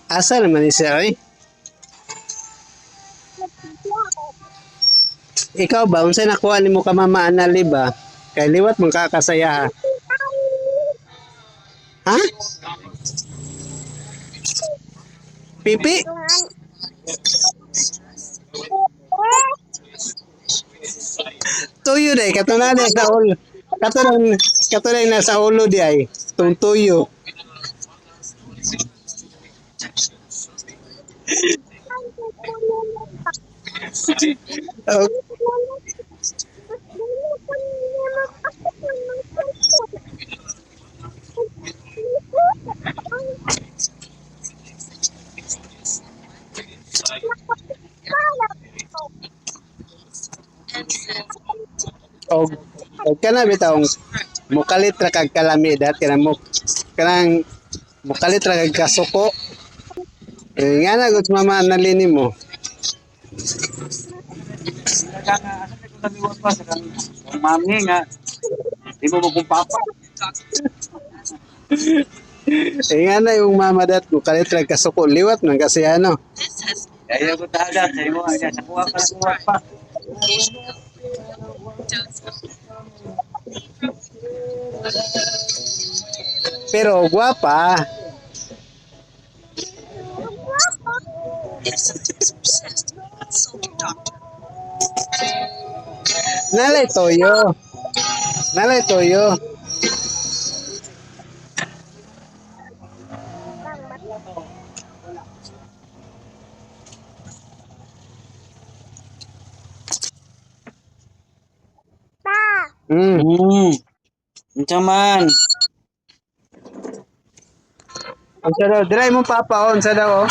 Asa naman ni siya eh? Ikaw ba, unsay nakuha nimo ka mama anali ba? Kay liwat mong kakasaya ha. Ha? Pipi? Tuyo day, katunay sa ulo. Katunay na sa ulo di ay. Tung tuyo. Oh, og og kana bitaw mukalit ra kag kalamidad kana mo kanang mukalit ra kag kasuko. Nga na gud mama nalini mo. Asa ko kaliwat pa sa kan mami nga di mo kung papa. Nga na yung mama dat mukalit ra kag kasuko liwat man kasi ano. Kaya ko talaga sa imo aga sa kuha ka liwat pa. Pero guwapa. Nalay toyo. Nalay toyo. Mm. Unsa man? Unsa daw? Dira mo papa on sa daw oh.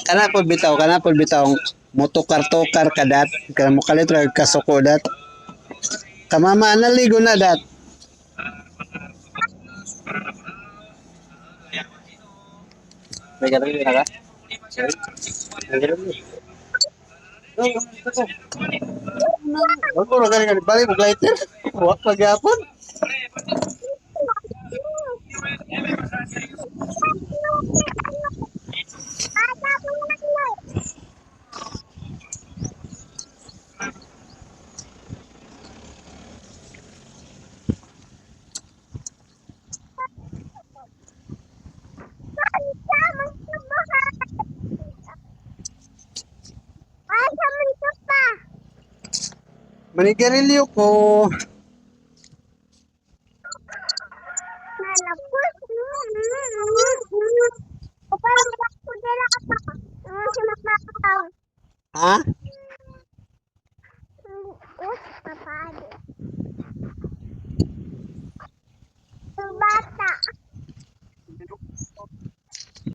Kana pod bitaw motukar-tukar kadat kana mo kalit ra kasuko dat. Kamama naligo na dat. May gabi na ka? Wag ko ra gani balik mo lighter. Wa pagyapon. Manigarilyo ko. Ha?